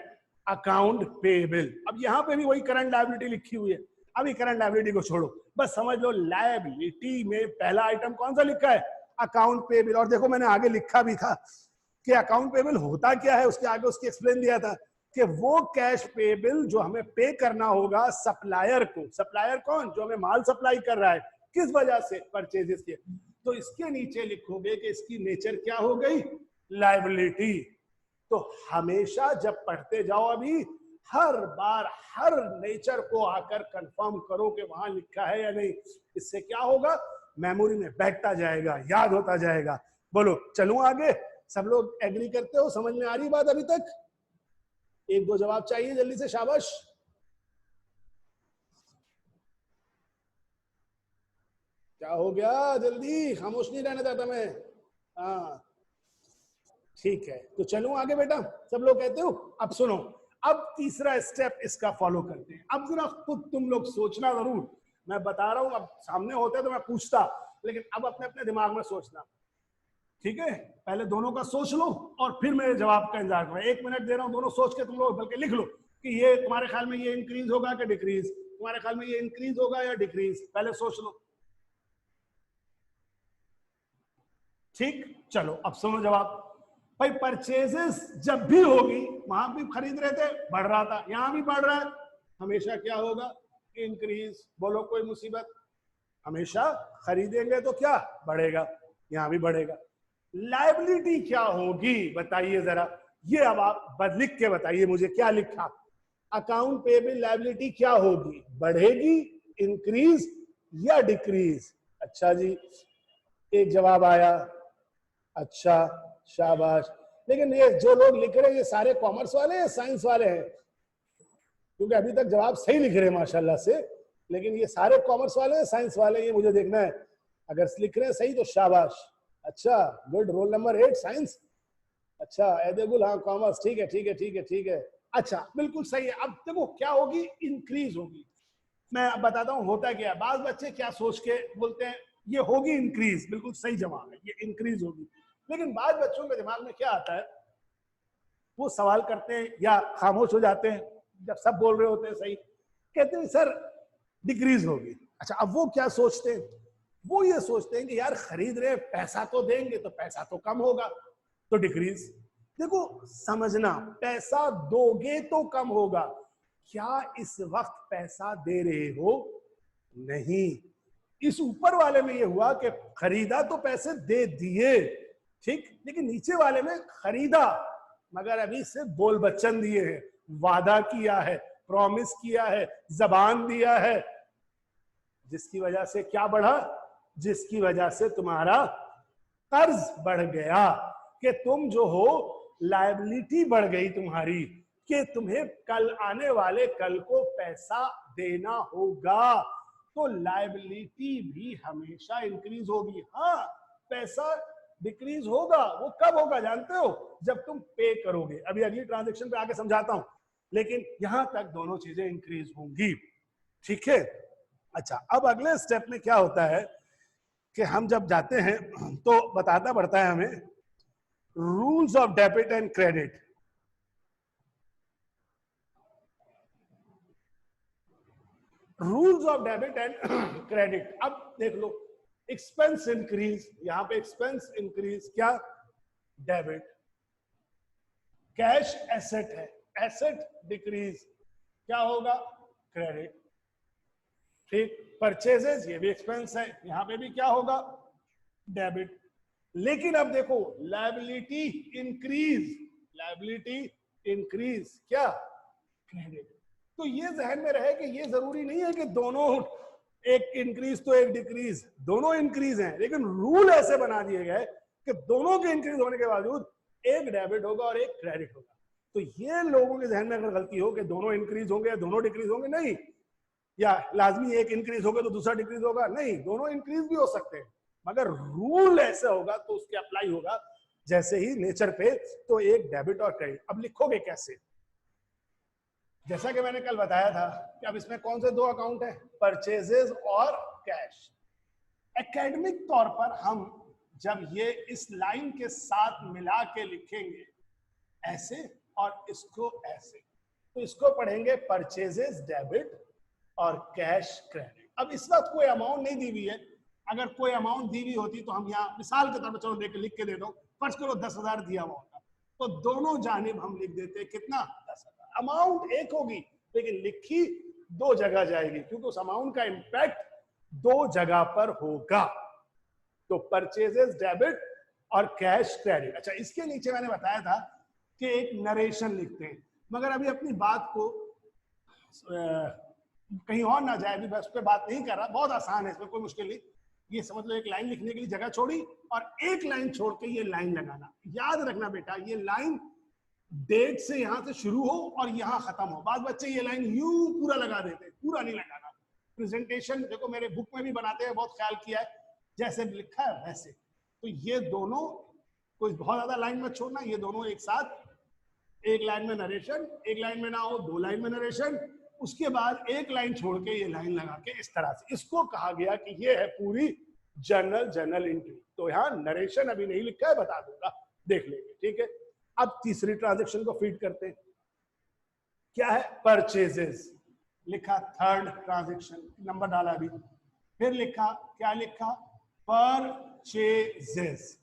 अकाउंट पेएबल। अब यहां पे भी वही करंट लायबिलिटी लिखी हुई है। अभी करंट लायबिलिटी को छोड़ो, बस समझ लो लायबिलिटी में पहला आइटम कौन सा लिखा है? Account payable. और देखो मैंने आगे लिखा भी था कि अकाउंट पेएबल होता क्या है, उसके आगे उसकी एक्सप्लेन दिया था कि वो कैश पेएबल जो हमें पे करना होगा सप्लायर को। सप्लायर कौन? जो हमें माल सप्लाई कर रहा है, किस वजह से? परचेजेस के। तो इसके नीचे लिखोगे कि इसकी नेचर क्या हो गई? लायबिलिटी। तो हमेशा जब पढ़ते जाओ, अभी हर बार हर नेचर को आकर कंफर्म करो कि वहां लिखा है या नहीं। इससे क्या होगा? मेमोरी में बैठता जाएगा, याद होता जाएगा। बोलो चलूं आगे? सब लोग एग्री करते हो? समझ में आ रही बात अभी तक? 1-2 जवाब चाहिए जल्दी से, शाबाश। क्या हो गया? जल्दी, खामोश नहीं रहने देता मैं। हाँ ठीक है, तो चलूं आगे बेटा? सब लोग कहते हो? अब सुनो, अब तीसरा स्टेप इसका फॉलो करते हैं। अब जरा खुद तुम लोग सोचना जरूर, मैं बता रहा हूं, अब सामने होते तो मैं पूछता, लेकिन अब अपने अपने दिमाग में सोचना, ठीक है? पहले दोनों का सोच लो और फिर मेरे जवाब का इंतजार करो। 1 मिनट दे रहा हूं, दोनों सोच के तुम लोग बल्कि लिख लो कि ये तुम्हारे ख्याल में ये इंक्रीज होगा कि डिक्रीज, तुम्हारे ख्याल में ये इंक्रीज होगा या डिक्रीज, पहले सोच लो। ठीक, चलो अब सुनो जवाब। भाई परचेजेस जब भी होगी, वहां भी खरीद रहे थे, बढ़ रहा था, यहां भी बढ़ रहा है, हमेशा क्या होगा? इंक्रीज। बोलो कोई मुसीबत? हमेशा खरीदेंगे तो क्या बढ़ेगा, यहां भी बढ़ेगा। लायबिलिटी क्या होगी बताइए जरा, ये अब आप लिख के बताइए मुझे, क्या लिखा? अकाउंट पेएबल लायबिलिटी क्या होगी? बढ़ेगी, इंक्रीज या डिक्रीज? अच्छा जी, एक जवाब आया, अच्छा शाबाश। लेकिन ये जो लोग लिख रहे हैं ये सारे कॉमर्स वाले हैं, साइंस वाले हैं? क्योंकि अभी तक जवाब सही लिख रहे हैं माशाल्लाह से, लेकिन ये सारे कॉमर्स वाले हैं, साइंस वाले हैं, ये मुझे देखना है। अगर लिख रहे हैं सही तो शाबाश, अच्छा गुड। रोल नंबर 8 साइंस, अच्छा एदेगुल, हाँ कॉमर्स, ठीक है ठीक है ठीक है ठीक है, अच्छा बिल्कुल सही है। अब देखो क्या होगी? इंक्रीज होगी। मैं अब बताता हूँ होता क्या है। बाज बच्चे क्या सोच के बोलते हैं, ये होगी इंक्रीज, बिल्कुल सही जवाब है, ये इंक्रीज होगी। लेकिन बाद बच्चों के दिमाग में क्या आता है, वो सवाल करते हैं या खामोश हो जाते हैं जब सब बोल रहे होते हैं सही, कहते हैं सर डिक्रीज होगी। अच्छा, अब वो क्या सोचते हैं? वो ये सोचते हैं कि यार खरीद रहे पैसा तो देंगे तो पैसा तो कम होगा, तो डिक्रीज। देखो समझना, पैसा दोगे तो कम होगा, क्या इस वक्त पैसा दे रहे हो? नहीं। इस ऊपर वाले में ये हुआ कि खरीदा तो पैसे दे दिए, ठीक, लेकिन नीचे वाले में खरीदा मगर अभी से बोल बच्चन दिए हैं, वादा किया है, प्रॉमिस किया है, जबान दिया है, जिसकी वजह से क्या बढ़ा? जिसकी वजह से तुम्हारा कर्ज बढ़ गया, कि तुम जो हो लायबिलिटी बढ़ गई तुम्हारी, कि तुम्हें कल आने वाले कल को पैसा देना होगा, तो लायबिलिटी भी हमेशा इंक्रीज होगी। हाँ, पैसा डिक्रीज होगा, वो कब होगा जानते हो? जब तुम पे करोगे। अभी अगली ट्रांजैक्शन पे आके समझाता हूं, लेकिन यहां तक दोनों चीजें इंक्रीज होंगी, ठीक है। अच्छा, अब अगले स्टेप में क्या होता है कि हम जब जाते हैं तो बताना पड़ता है हमें rules of debit and credit. Rules of debit and credit. अब देख लो, एक्सपेंस इंक्रीज, यहां पे एक्सपेंस इंक्रीज क्या? डेबिट। कैश एसेट है, एसेट डिक्रीज क्या होगा? क्रेडिट, ठीक। परचेजेस, ये भी एक्सपेंस है, यहां पे भी क्या होगा? डेबिट। लेकिन अब देखो, लायबिलिटी इंक्रीज, लायबिलिटी इंक्रीज क्या? क्रेडिट। तो ये जहन में रहे कि ये जरूरी नहीं है कि दोनों, एक इंक्रीज तो एक डिक्रीज, दोनों इंक्रीज हैं, लेकिन रूल ऐसे बना दिए गए कि दोनों के इंक्रीज होने के बावजूद एक डेबिट होगा और एक क्रेडिट होगा। तो ये लोगों के जहन में अगर गलती हो कि दोनों इंक्रीज होंगे या दोनों डिक्रीज होंगे, नहीं, या लाजमी एक इंक्रीज होगा तो दूसरा डिक्रीज होगा, नहीं, दोनों इंक्रीज भी हो सकते हैं, मगर रूल ऐसे होगा तो उसके अप्लाई होगा जैसे ही नेचर पे, तो एक डेबिट और क्रेडिट। अब लिखोगे कैसे? जैसा कि मैंने कल बताया था कि अब इसमें कौन से दो अकाउंट है? परचेजेस और कैश। एकेडमिक तौर पर हम जब ये इस लाइन के साथ मिला के लिखेंगे ऐसे और इसको ऐसे, तो इसको पढ़ेंगे परचेजेस डेबिट और कैश क्रेडिट। अब इस वक्त कोई अमाउंट नहीं दी हुई है, अगर कोई अमाउंट दी हुई होती तो हम यहाँ मिसाल के तौर पर, चलो देख लिख के दे दो, फर्ज करो 10,000 दिया हुआ होता, तो दोनों जानिब हम लिख देते कितना? 10,000। अमाउंट एक होगी लेकिन लिखी दो जगह जाएगी, क्योंकि उस अमाउंट का इंपैक्ट दो जगह पर होगा। तो परचेजेस डेबिट और कैश क्रेडिट। अच्छा, इसके नीचे मैंने बताया था कि एक नरेशन लिखते हैं, मगर अभी अपनी बात को कहीं और ना जाए, अभी बस पे बात नहीं कर रहा, बहुत आसान है, इसमें कोई मुश्किल नहीं। ये समझ लो, एक लाइन लिखने के लिए जगह छोड़ी और एक लाइन छोड़ के ये लाइन लगाना। याद रखना बेटा, ये लाइन डेट से यहां से शुरू हो और यहां खत्म हो। बाद बच्चे ये लाइन यूं पूरा लगा देते, पूरा नहीं लगाना। प्रेजेंटेशन देखो मेरे बुक में भी बनाते हैं, बहुत ख्याल किया है, जैसे लिखा है वैसे। तो ये दोनों, कोई बहुत ज्यादा लाइन मत छोड़ना, ये दोनों एक साथ, एक लाइन में नरेशन, एक लाइन में ना हो, दो लाइन में नरेशन, उसके बाद एक लाइन छोड़ के ये लाइन लगा के इस तरह से। इसको कहा गया कि ये है पूरी जर्नल एंट्री। तो यहाँ नरेशन अभी नहीं लिखा है, बता दूंगा, देख लेंगे, ठीक है। अब तीसरी ट्रांजैक्शन को फीड करते हैं, क्या है? परचेजेस लिखा, थर्ड ट्रांजैक्शन, नंबर डाला अभी, फिर लिखा, क्या लिखा? परचेजेस।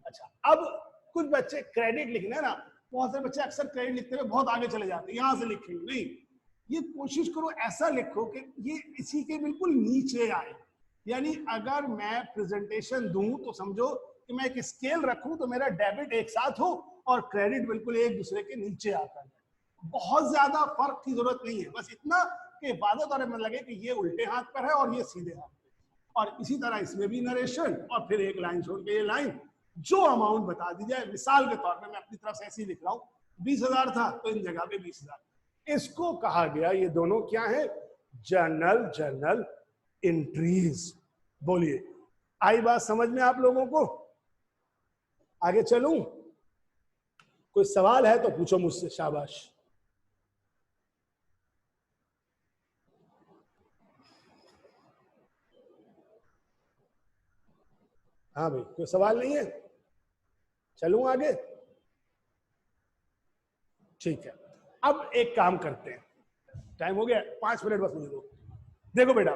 अच्छा, अब कुछ बच्चे क्रेडिट लिखना है ना, बहुत सारे बच्चे अक्सर क्रेडिट लिखते हुए बहुत आगे चले जाते हैं, यहां से लिखेंगे नहीं, ये कोशिश करो ऐसा लिखो कि ये इसी के बिल्कुल नीचे आए। यानी अगर मैं प्रेजेंटेशन दूं तो समझो कि मैं एक स्केल रखूं तो मेरा डेबिट एक साथ हो और क्रेडिट बिल्कुल एक दूसरे के नीचे आता है। बहुत ज्यादा फर्क की जरूरत नहीं है, बस इतना कि वादे तौर में लगे कि ये उल्टे हाथ पर है और ये सीधे हाथ पर। और इसी तरह इसमें भी नरेशन और फिर एक लाइन छोड़ के ये लाइन, जो अमाउंट बता दी जाए। मिसाल के तौर पर मैं अपनी तरफ से ऐसे ही लिख रहा हूं, 20,000 था तो इन जगह पे 20,000। इसको कहा गया, ये दोनों क्या है? Journal entries. बोलिए, आई बात समझ में आप लोगों को? आगे चलूं? कोई सवाल है तो पूछो मुझसे, शाबाश। हाँ भाई, कोई सवाल नहीं है? चलूं आगे? ठीक है। अब एक काम करते हैं, टाइम हो गया, 5 मिनट बस मुझे दो। देखो बेटा,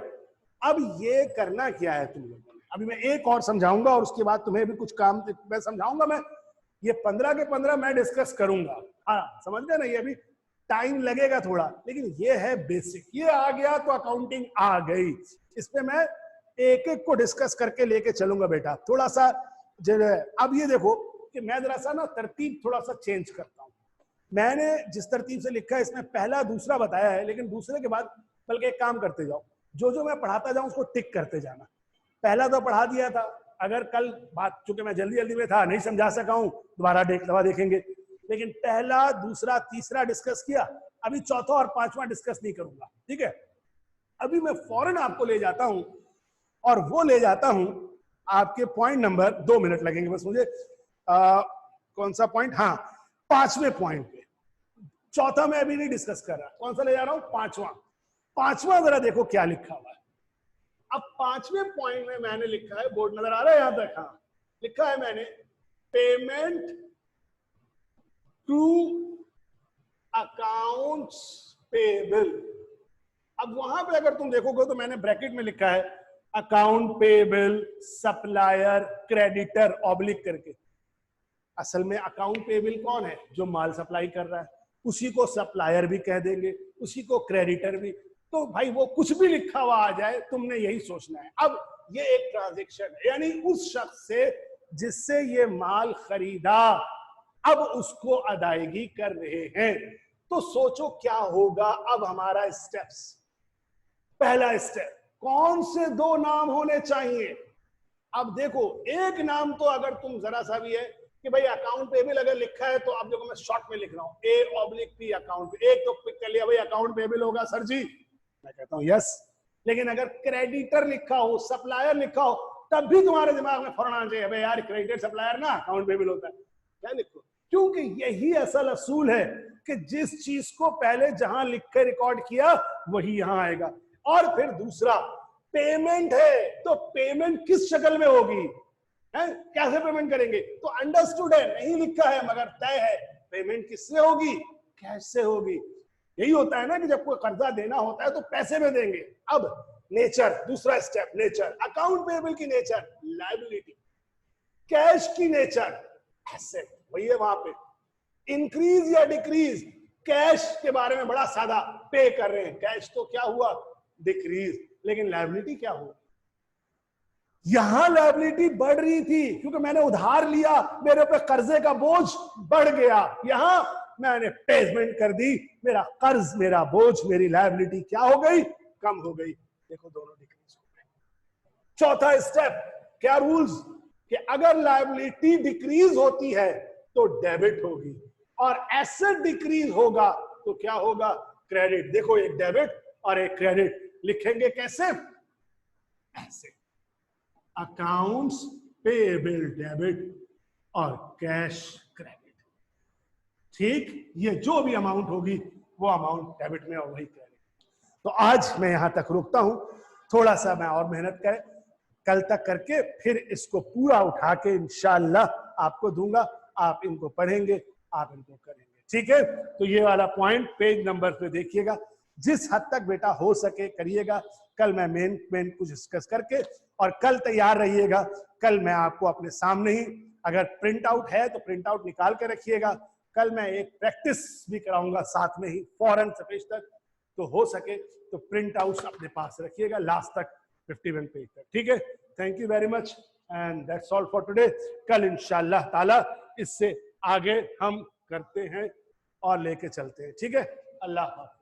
अब ये करना क्या है तुम लोगों ने? अभी मैं एक और समझाऊंगा और उसके बाद तुम्हें भी कुछ काम मैं समझाऊंगा। मैं ये 15 के 15 मैं डिस्कस करूंगा। हाँ समझ गए ना, ये अभी टाइम लगेगा थोड़ा, लेकिन ये है बेसिक। ये आ गया तो अकाउंटिंग आ गई। इस पे मैं एक एक को डिस्कस करके लेके चलूंगा बेटा। थोड़ा सा अब ये देखो कि मैं जरा सा ना तरतीब थोड़ा सा चेंज करता हूँ। मैंने जिस तरतीब से लिखा है इसमें पहला दूसरा बताया है, लेकिन दूसरे के बाद बल्कि एक काम करते जाओ, जो जो मैं पढ़ाता जाऊं उसको टिक करते जाना। पहला तो पढ़ा दिया था, अगर कल बात चूंकि मैं जल्दी जल्दी में था नहीं समझा सका हूं, दोबारा देखेंगे। लेकिन पहला दूसरा तीसरा डिस्कस किया, अभी चौथा और पांचवा डिस्कस नहीं करूंगा, ठीक है। अभी मैं फौरन आपको ले जाता हूं, और वो ले जाता हूं आपके पॉइंट नंबर, 2 मिनट लगेंगे बस मुझे। कौन सा पॉइंट, हाँ 5वें पॉइंट पे। चौथा मैं अभी नहीं डिस्कस कर रहा, कौन सा ले जा रहा हूं, पांचवा। पांचवा जरा देखो क्या लिखा हुआ है। अब 5वें पॉइंट में मैंने लिखा है, बोर्ड नजर आ रहा है यहां तक, हाँ लिखा है मैंने, पेमेंट टू अकाउंट्स पेबल। अब वहां पे अगर तुम देखोगे तो मैंने ब्रैकेट में लिखा है account payable supplier creditor oblique करके। असल में अकाउंट पेबल कौन है, जो माल सप्लाई कर रहा है, उसी को सप्लायर भी कह देंगे, उसी को क्रेडिटर भी। तो भाई वो कुछ भी लिखा हुआ आ जाए, तुमने यही सोचना है। अब ये एक ट्रांजैक्शन है, यानी उस शख्स से जिससे ये माल खरीदा, अब उसको अदायगी कर रहे हैं। तो सोचो क्या होगा अब हमारा स्टेप्स। पहला स्टेप, कौन से 2 नाम होने चाहिए। अब देखो एक नाम तो अगर तुम जरा सा भी है कि भाई अकाउंट पेबल अगर लिखा है, तो आप देखो मैं शॉर्ट में लिख रहा हूं, A/P अकाउंट। एक तो पिक कर लिया भाई अकाउंट पेबल होगा सर जी, मैं कहता हूं यस। लेकिन अगर क्रेडिटर लिखा हो, सप्लायर लिखा हो, तब भी तुम्हारे दिमाग में फौरन आना चाहिए भाई यार क्रेडिटर सप्लायर ना अकाउंट पेबल होता है, क्या लिखो। क्योंकि यही असल असूल है कि जिस चीज को पहले जहां लिख के रिकॉर्ड किया वही यहां आएगा। और फिर दूसरा, पेमेंट है तो पेमेंट किस शक्ल में होगी, है कैसे पेमेंट करेंगे। तो अंडरस्टूड है, नहीं लिखा है मगर तय है, पेमेंट किससे होगी, कैश से होगी। यही होता है ना कि जब कोई कर्जा देना होता है तो पैसे में देंगे। अब नेचर, दूसरा स्टेप नेचर, अकाउंट पेबल की नेचर लायबिलिटी, कैश की नेचर एसेट। वही है वहां पे, इंक्रीज या डिक्रीज। कैश के बारे में बड़ा सादा, पे कर रहे हैं, कैश तो क्या हुआ, डिक्रीज। लेकिन लायबिलिटी क्या हुआ, यहां लायबिलिटी बढ़ रही थी क्योंकि मैंने उधार लिया, मेरे ऊपर कर्जे का बोझ बढ़ गया। यहां मैंने पेमेंट कर दी, मेरा कर्ज, मेरा बोझ, मेरी लायबिलिटी क्या हो गई, कम हो गई। देखो दोनों डिक्रीज हो गए। चौथा स्टेप, क्या रूल्स, कि अगर लायबिलिटी डिक्रीज होती है तो डेबिट होगी, और एसेट डिक्रीज होगा तो क्या होगा, क्रेडिट। देखो एक डेबिट और एक क्रेडिट, लिखेंगे कैसे, ऐसे, अकाउंट्स पेएबल डेबिट और कैश क्रेडिट। ठीक, ये जो भी अमाउंट होगी वो अमाउंट डेबिट में और वही क्रेडिट। तो आज मैं यहां तक रुकता हूं, थोड़ा सा मैं और मेहनत करें, कल तक करके फिर इसको पूरा उठा के इंशाअल्लाह आपको दूंगा, आप इनको पढ़ेंगे, आप इनको करेंगे, ठीक है। तो ये वाला पॉइंट पेज नंबर पे देखिएगा, जिस हद तक बेटा हो सके करिएगा। कल मैं मेन कुछ डिस्कस करके, और कल तैयार रहिएगा। कल मैं आपको अपने सामने ही, अगर प्रिंट आउट है तो प्रिंट आउट निकाल के रखिएगा। कल मैं एक प्रैक्टिस भी कराऊंगा साथ में ही, फौरन से पेज तक, तो हो सके तो प्रिंट आउट अपने पास रखिएगा लास्ट तक, 51 पेज तक, ठीक है। Thank you very much and that's all for today. कल इंशाअल्लाह ताला इससे आगे हम करते हैं और लेके चलते हैं, ठीक है। अल्लाह हाफ़िज़।